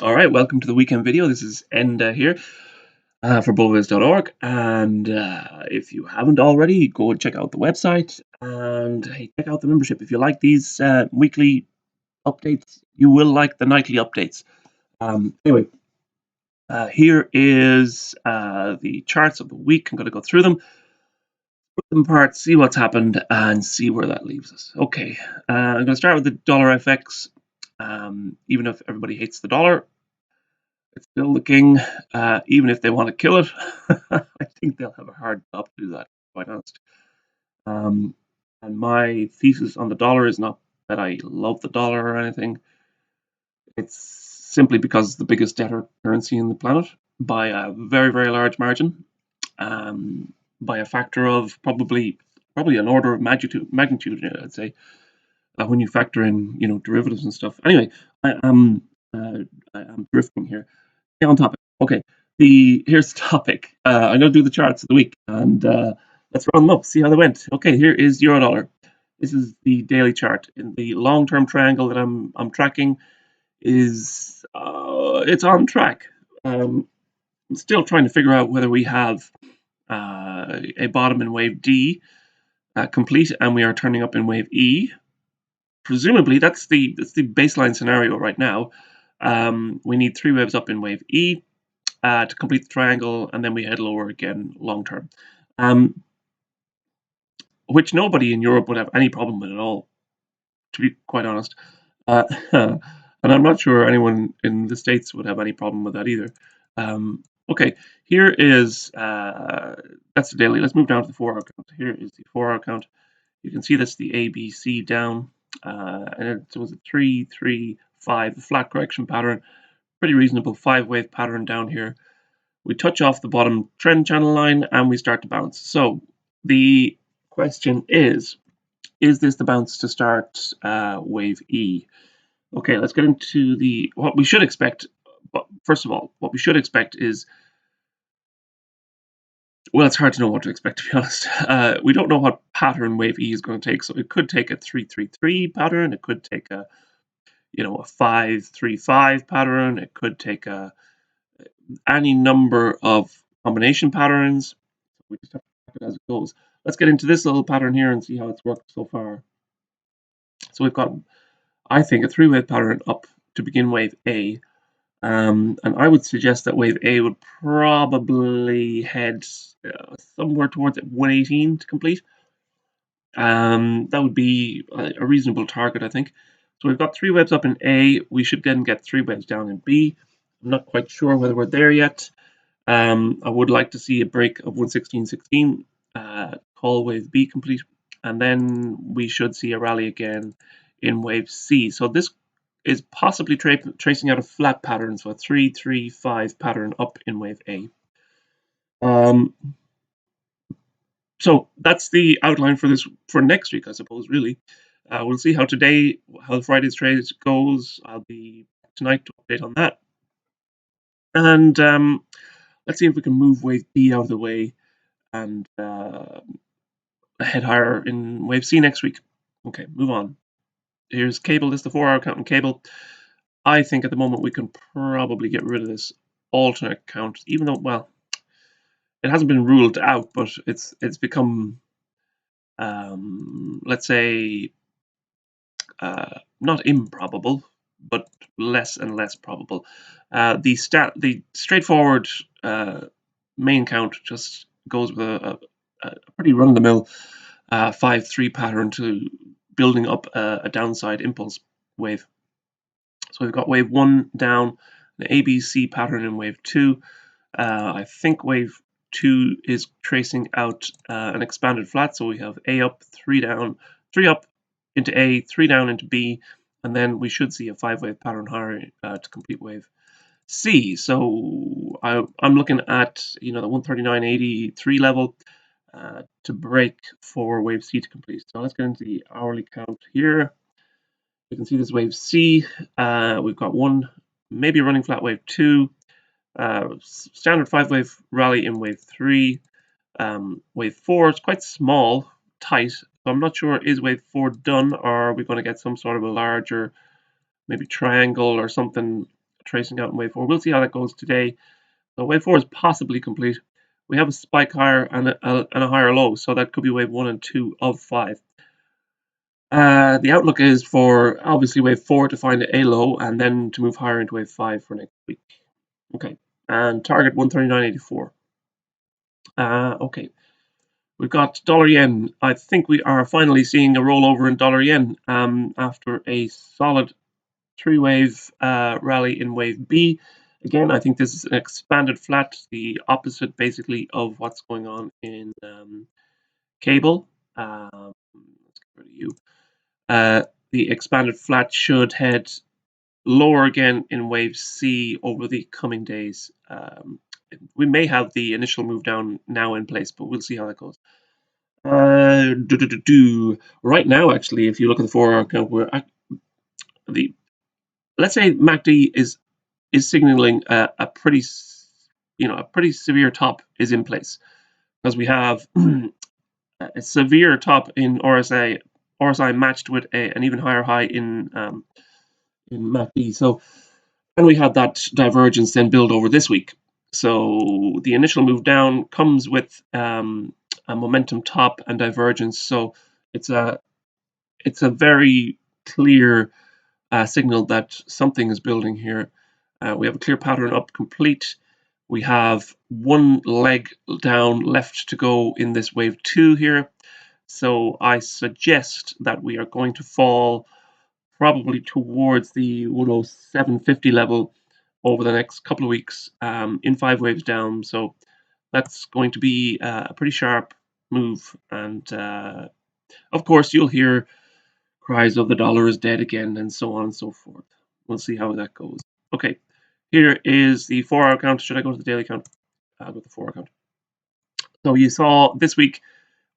All right, welcome to the weekend video. This is Enda here for bullviz.org. And if you haven't already, go and check out the website and hey, check out the membership. If you like these weekly updates, you will like the nightly updates. Anyway, here is the charts of the week. I'm going to go through them, put them apart, see what's happened, and see where that leaves us. Okay, I'm going to start with the dollar FX. Even if everybody hates the dollar, it's still the king, even if they want to kill it. I think they'll have a hard job to do that, quite honest. And my thesis on the dollar is not that I love the dollar or anything. It's simply because it's the biggest debtor currency in the planet by a very, very large margin, by a factor of probably an order of magnitude, I'd say, when you factor in, derivatives and stuff. Anyway, I'm drifting here. Stay on topic. Okay, here's the topic. I'm going to do the charts of the week, and let's run them up, see how they went. Okay, here is euro dollar. This is the daily chart. In the long-term triangle that I'm tracking is it's on track. I'm still trying to figure out whether we have a bottom in wave D complete, and we are turning up in wave E. Presumably, that's the baseline scenario right now. We need 3 waves up in wave E to complete the triangle, and then we head lower again long term, which nobody in Europe would have any problem with at all, to be quite honest. And I'm not sure anyone in the States would have any problem with that either. Okay, here is, that's the daily. Let's move down to the 4-hour count. Here is the 4-hour count. You can see that's the ABC down, and it was a 3, 3, 5, a flat correction pattern. Pretty reasonable 5-wave pattern down here. We touch off the bottom trend channel line and we start to bounce. So the question is this the bounce to start wave E? Okay, let's get into what we should expect. But first of all, what we should expect is, well, it's hard to know what to expect, to be honest. We don't know what pattern wave E is going to take. So it could take a 3-3-3 pattern. It could take a 5-3-5 pattern. It could take any number of combination patterns. We just have to check it as it goes. Let's get into this little pattern here and see how it's worked so far. So we've got, I think, a 3-wave pattern up to begin wave A. And I would suggest that wave A would probably head somewhere towards 118 to complete. That would be a reasonable target, I think. So we've got 3 waves up in A. We should then get 3 waves down in B. I'm not quite sure whether we're there yet. I would like to see a break of 116.16, call wave B complete, and then we should see a rally again in wave C. So this is possibly tracing out a flat pattern, so a 3-3-5 pattern up in wave A. So that's the outline for next week, I suppose, really. We'll see how Friday's trade goes. I'll be back tonight to update on that. And let's see if we can move wave B out of the way and head higher in wave C next week. Okay, move on. Here's cable. This is the 4-hour count in cable. I think at the moment we can probably get rid of this alternate count, even though, well, it hasn't been ruled out, but it's become, let's say, not improbable, but less and less probable. The straightforward main count just goes with a pretty run-of-the-mill 5-3 pattern to building up a downside impulse wave. So we've got wave 1 down, an ABC pattern in wave 2. I think wave 2 is tracing out an expanded flat. So we have A up, 3 down, 3 up into A, 3 down into B, and then we should see a 5-wave pattern higher to complete wave C. So I'm looking at the 139.83 level to break for wave C to complete. So let's get into the hourly count here. You can see this wave C. We've got 1, maybe running flat wave 2, standard 5-wave rally in wave 3. Wave 4 is quite small, tight. So I'm not sure, is wave 4 done, or are we going to get some sort of a larger, maybe triangle or something tracing out in wave 4. We'll see how that goes today. So wave 4 is possibly complete. We have a spike higher and a higher low, so that could be wave 1 and 2 of 5. The outlook is for obviously wave 4 to find a low and then to move higher into wave 5 for next week. Okay, and target 139.84. Okay, we've got dollar yen. I think we are finally seeing a rollover in dollar yen after a solid 3-wave rally in wave B. Again, I think this is an expanded flat, the opposite basically of what's going on in cable. Let's get rid of you. The expanded flat should head lower again in wave C over the coming days. We may have the initial move down now in place, but we'll see how that goes. Right now, actually, if you look at the 4-hour count, we're at let's say MACD is signaling a pretty severe top is in place, because we have a severe top in RSI matched with an even higher high in MACD. So, and we had that divergence then build over this week. So the initial move down comes with a momentum top and divergence. So it's a very clear signal that something is building here. We have a clear pattern up complete. We have one leg down left to go in this wave 2 here. So I suggest that we are going to fall probably towards the 107.50 level over the next couple of weeks in 5 waves down. So that's going to be a pretty sharp move. And of course, you'll hear cries of the dollar is dead again and so on and so forth. We'll see how that goes. Okay, here is the 4-hour count. Should I go to the daily count? I'll go to the 4-hour count. So you saw this week,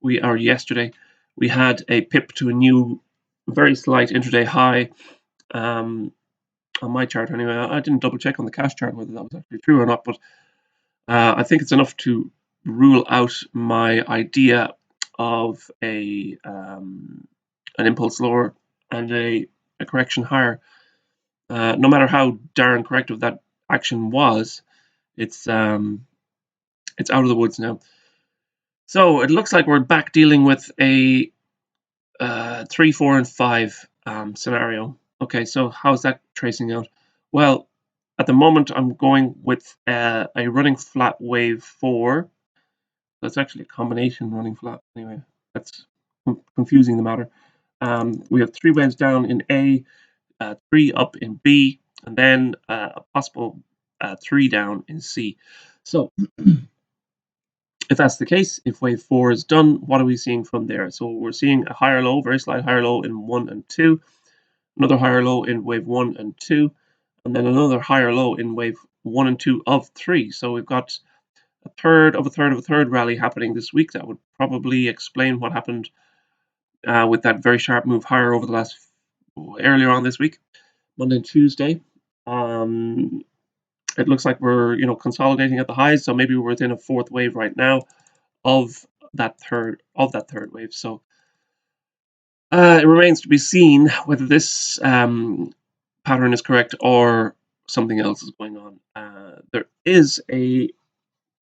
yesterday, we had a pip to a new very slight intraday high on my chart anyway. I didn't double check on the cash chart whether that was actually true or not, but I think it's enough to rule out my idea of an impulse lower and a correction higher. No matter how darn corrective that action was, it's out of the woods now. So it looks like we're back dealing with a 3, 4, and 5 scenario. Okay, so how's that tracing out? Well, at the moment I'm going with a running flat wave 4. That's actually a combination running flat. Anyway, that's confusing the matter. We have 3 waves down in A, 3 up in B, and then a possible 3 down in C. So if that's the case, if wave 4 is done, what are we seeing from there? So we're seeing a higher low, very slight higher low in 1 and 2, another higher low in wave 1 and 2, and then another higher low in wave 1 and 2 of 3. So we've got a third of a third of a third rally happening this week. That would probably explain what happened with that very sharp move higher over the last earlier on this week, Monday and Tuesday. It looks like we're consolidating at the highs, so maybe we're within a 4th wave right now of that third wave. So it remains to be seen whether this pattern is correct or something else is going on. There is a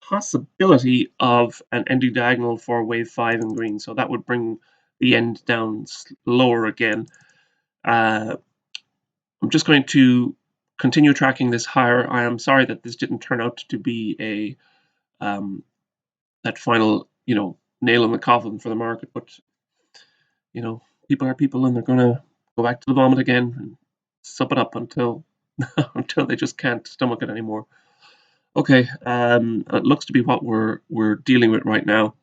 possibility of an ending diagonal for wave 5 in green, so that would bring the end down lower again. I'm just going to continue tracking this higher. I am sorry that this didn't turn out to be a that final nail in the coffin for the market, but people are people, and they're gonna go back to the vomit again and sup it up until until they just can't stomach it anymore. Okay, it looks to be what we're dealing with right now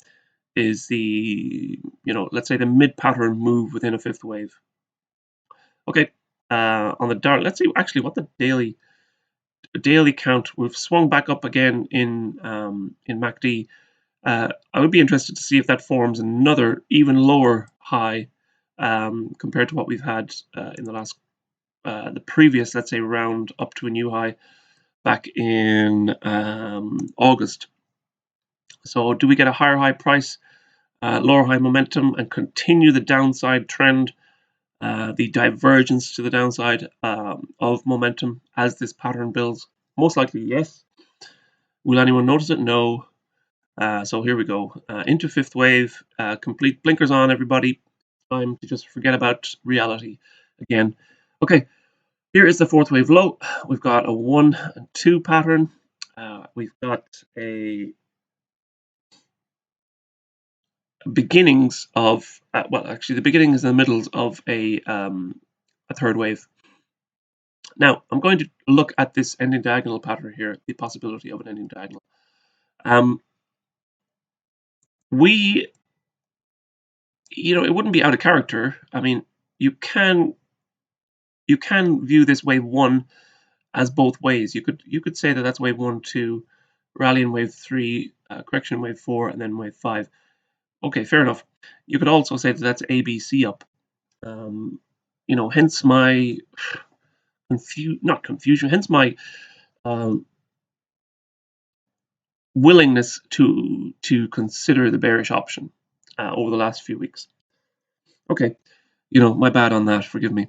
is the let's say the mid pattern move within a 5th wave. Okay, on the dark, let's see actually what the daily count. We've swung back up again in MACD. I would be interested to see if that forms another even lower high compared to what we've had in the last the previous, let's say, round up to a new high back in August. So do we get a higher high price, lower high momentum, and continue the downside trend the divergence to the downside of momentum as this pattern builds? Most likely, yes. Will anyone notice it? No. So here we go. Into fifth wave. Complete blinkers on, everybody. Time to just forget about reality again. Okay, here is the fourth wave low. We've got a 1 and 2 pattern. We've got a beginnings of well, actually, the beginnings and the middles of a third wave. Now, I'm going to look at this ending diagonal pattern here, the possibility of an ending diagonal. We, it wouldn't be out of character. I mean, you can view this wave 1 as both ways. You could say that that's wave 1, 2, rally in wave 3, correction in wave 4, and then wave 5. Okay, fair enough. You could also say that that's ABC up. Hence my not confusion, hence my willingness to consider the bearish option over the last few weeks. Okay, my bad on that. Forgive me.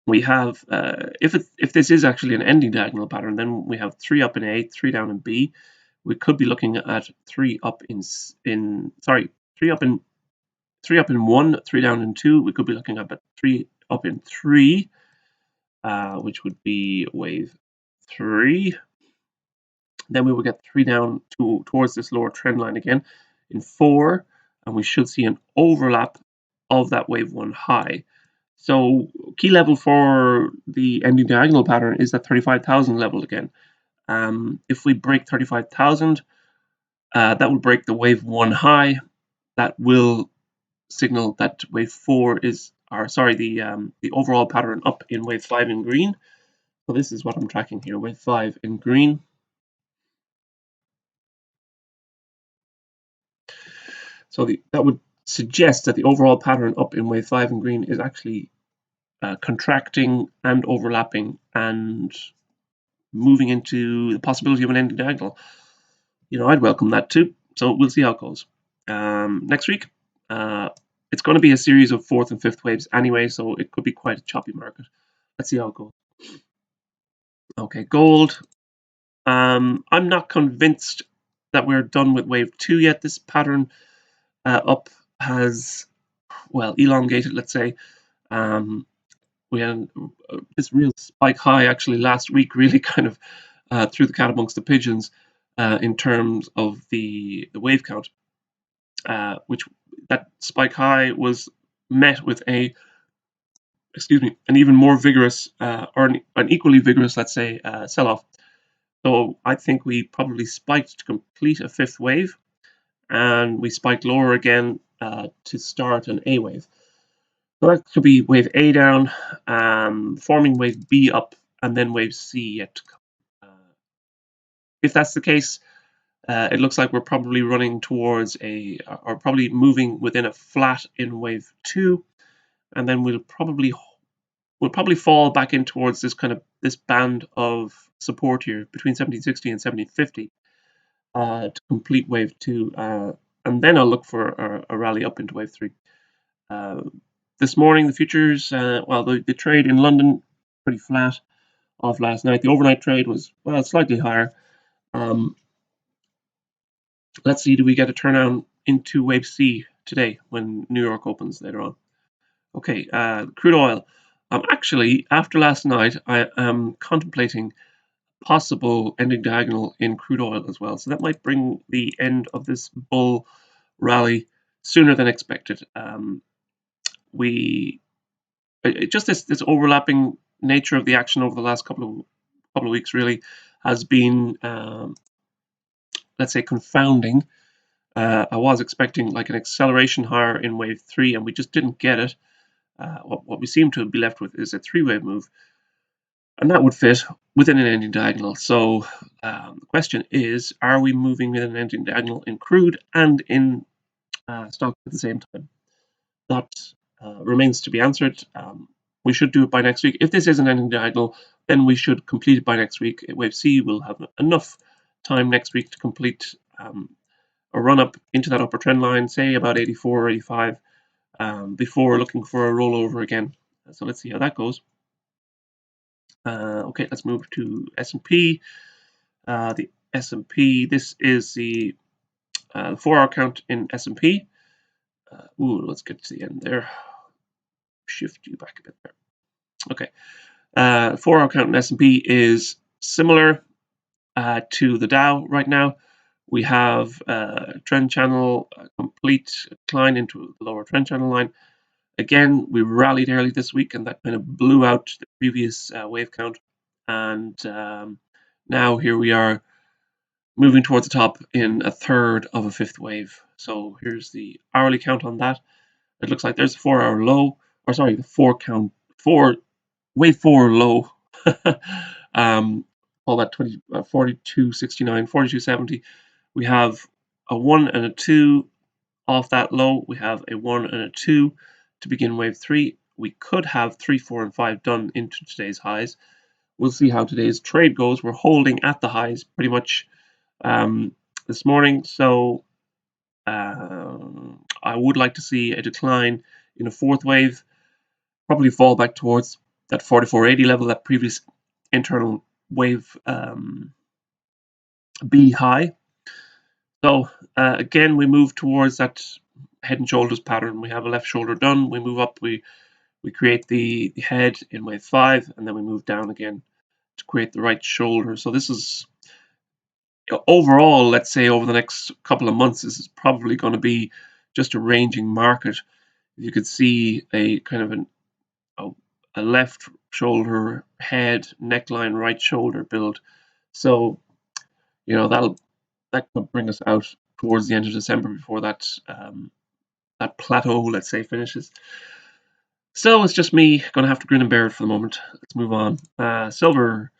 We have if this is actually an ending diagonal pattern, then we have 3 up in A, 3 down in B. We could be looking at 3 up in 3 up in 1, 3 down in 2. We could be looking at 3 up in 3, which would be wave 3. Then we will get 3 down towards this lower trend line again in 4, and we should see an overlap of that wave 1 high. So key level for the ending diagonal pattern is that 35,000 level again. If we break 35,000, that will break the wave 1 high. That will signal that wave 4 is, the overall pattern up in wave 5 in green. So this is what I'm tracking here, wave 5 in green. So that would suggest that the overall pattern up in wave 5 in green is actually contracting and overlapping and moving into the possibility of an ending diagonal. I'd welcome that too. So we'll see how it goes. Next week, it's going to be a series of fourth and fifth waves anyway, so it could be quite a choppy market. Let's see how it goes. Okay, gold. I'm not convinced that we're done with wave 2 yet. This pattern up has, well, elongated, let's say. We had this real spike high actually last week, really kind of threw the cat amongst the pigeons in terms of the wave count, which that spike high was met with an even more vigorous or an equally vigorous, let's say, sell-off. So I think we probably spiked to complete a fifth wave, and we spiked lower again to start an A wave. So that could be wave A down, forming wave B up, and then wave C yet to come. If that's the case, it looks like we're probably running towards or probably moving within a flat in wave 2, and then we'll probably fall back in towards this band of support here between 1760 and 1750 to complete wave 2, and then I'll look for a rally up into wave 3. This morning, the futures, the trade in London, pretty flat off last night. The overnight trade was, slightly higher. Let's see, do we get a turnaround into wave C today when New York opens later on? Okay, crude oil. Actually, after last night, I am contemplating possible ending diagonal in crude oil as well. So that might bring the end of this bull rally sooner than expected. Just this overlapping nature of the action over the last couple of weeks really has been, let's say, confounding. I was expecting like an acceleration higher in wave 3, and we just didn't get it. What we seem to be left with is a 3-wave move, and that would fit within an ending diagonal. So the question is, are we moving in an ending diagonal in crude and in stock at the same time? That remains to be answered. We should do it by next week. If this is an ending diagonal, then we should complete it by next week. Wave C will have enough time next week to complete a run up into that upper trend line, say about 84 or 85, before looking for a rollover again. So let's see how that goes. Okay, let's move to S&P. The S&P, this is the 4-hour count in S&P. Let's get to the end there. Shift you back a bit there. Okay, 4-hour count in S&P is similar to the Dow right now. We have trend channel complete decline into the lower trend channel line. Again, we rallied early this week, and that kind of blew out the previous wave count. And now here we are moving towards the top in a third of a fifth wave. So here's the hourly count on that. It looks like there's a 4-hour low, or sorry, the wave 4 low. All that 42.69, 42.70. We have a 1 and a 2 off that low. We have a 1 and a 2 to begin wave 3. We could have 3, 4, and 5 done into today's highs. We'll see how today's trade goes. We're holding at the highs pretty much this morning. So I would like to see a decline in a fourth wave, probably fall back towards that 44.80 level, that previous internal wave B high. So again, we move towards that head and shoulders pattern. We have a left shoulder done. We move up. We create the head in wave 5, and then we move down again to create the right shoulder. So this is overall, let's say over the next couple of months, this is probably going to be just a ranging market. You could see a kind of a left shoulder, head, neckline, right shoulder build. So that could bring us out towards the end of December before that that plateau, let's say, finishes. So it's just me going to have to grin and bear it for the moment. Let's move on. Silver.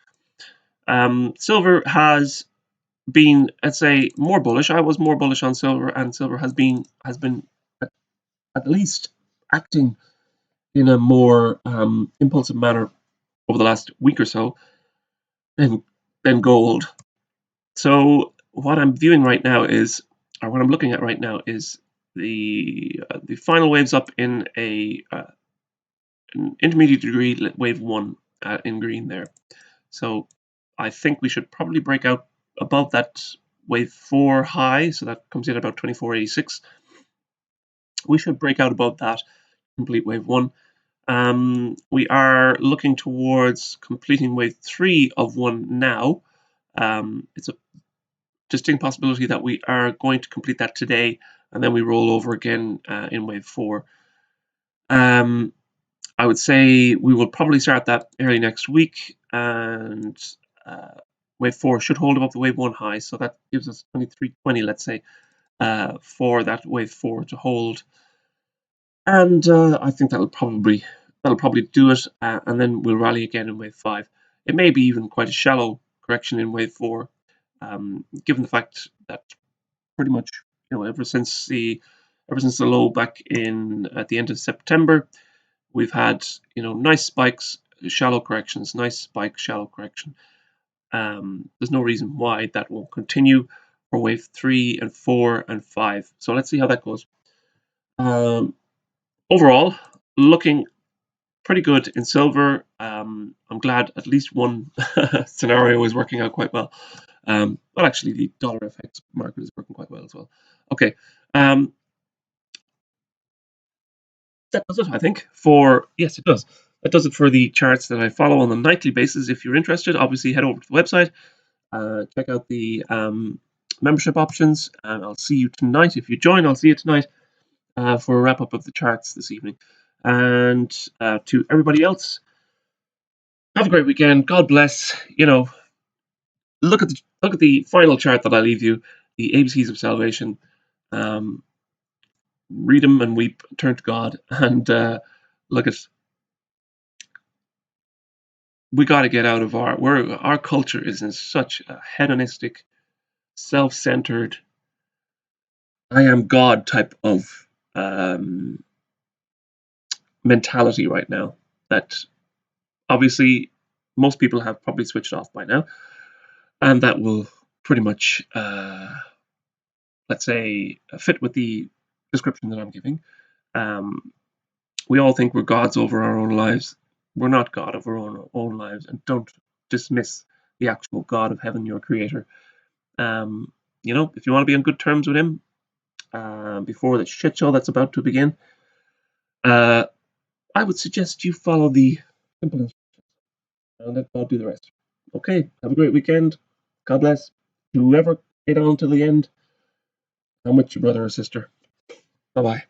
Silver has been, let's say, more bullish. I was more bullish on silver, and silver has been at least acting in a more impulsive manner over the last week or so than gold. So what I'm viewing right now is, or what I'm looking at right now is the final waves up in an intermediate degree, wave 1 in green there. So I think we should probably break out above that wave 4 high, so that comes in about 24.86. We should break out above that, complete wave 1. We are looking towards completing wave 3 of 1 now. It's a distinct possibility that we are going to complete that today, and then we roll over again in wave 4. I would say we will probably start that early next week, and wave 4 should hold above the wave 1 high, so that gives us 23.20, let's say, for that wave 4 to hold. And I think that'll probably do it, and then we'll rally again in wave 5. It may be even quite a shallow correction in wave 4, given the fact that pretty much ever since the low back in at the end of September, we've had nice spikes, shallow corrections, nice spike, shallow correction. There's no reason why that won't continue for wave 3 and 4 and 5. So let's see how that goes. Overall, looking pretty good in silver. I'm glad at least one scenario is working out quite well. But actually, the dollar FX market is working quite well as well. Okay. That does it, I think, yes, it does. That does it for the charts that I follow on a nightly basis. If you're interested, obviously head over to the website, check out the membership options, and I'll see you tonight. If you join, I'll see you tonight for a wrap-up of the charts this evening. And to everybody else, have a great weekend. God bless. Look at the final chart that I leave you, the ABCs of Salvation. Read them and weep, turn to God, and look at. We got to get out of our culture is in such a hedonistic, self-centered, I am God type of mentality right now that obviously most people have probably switched off by now, and that will pretty much let's say fit with the description that I'm giving. We all think we're gods over our own lives. We're not God of our own lives, and don't dismiss the actual God of heaven, your creator. If you want to be on good terms with him, before the shit show that's about to begin, I would suggest you follow the simple instructions and let God do the rest. Okay, have a great weekend. God bless. Whoever stayed on till the end, I'm with you, brother or sister. Bye bye.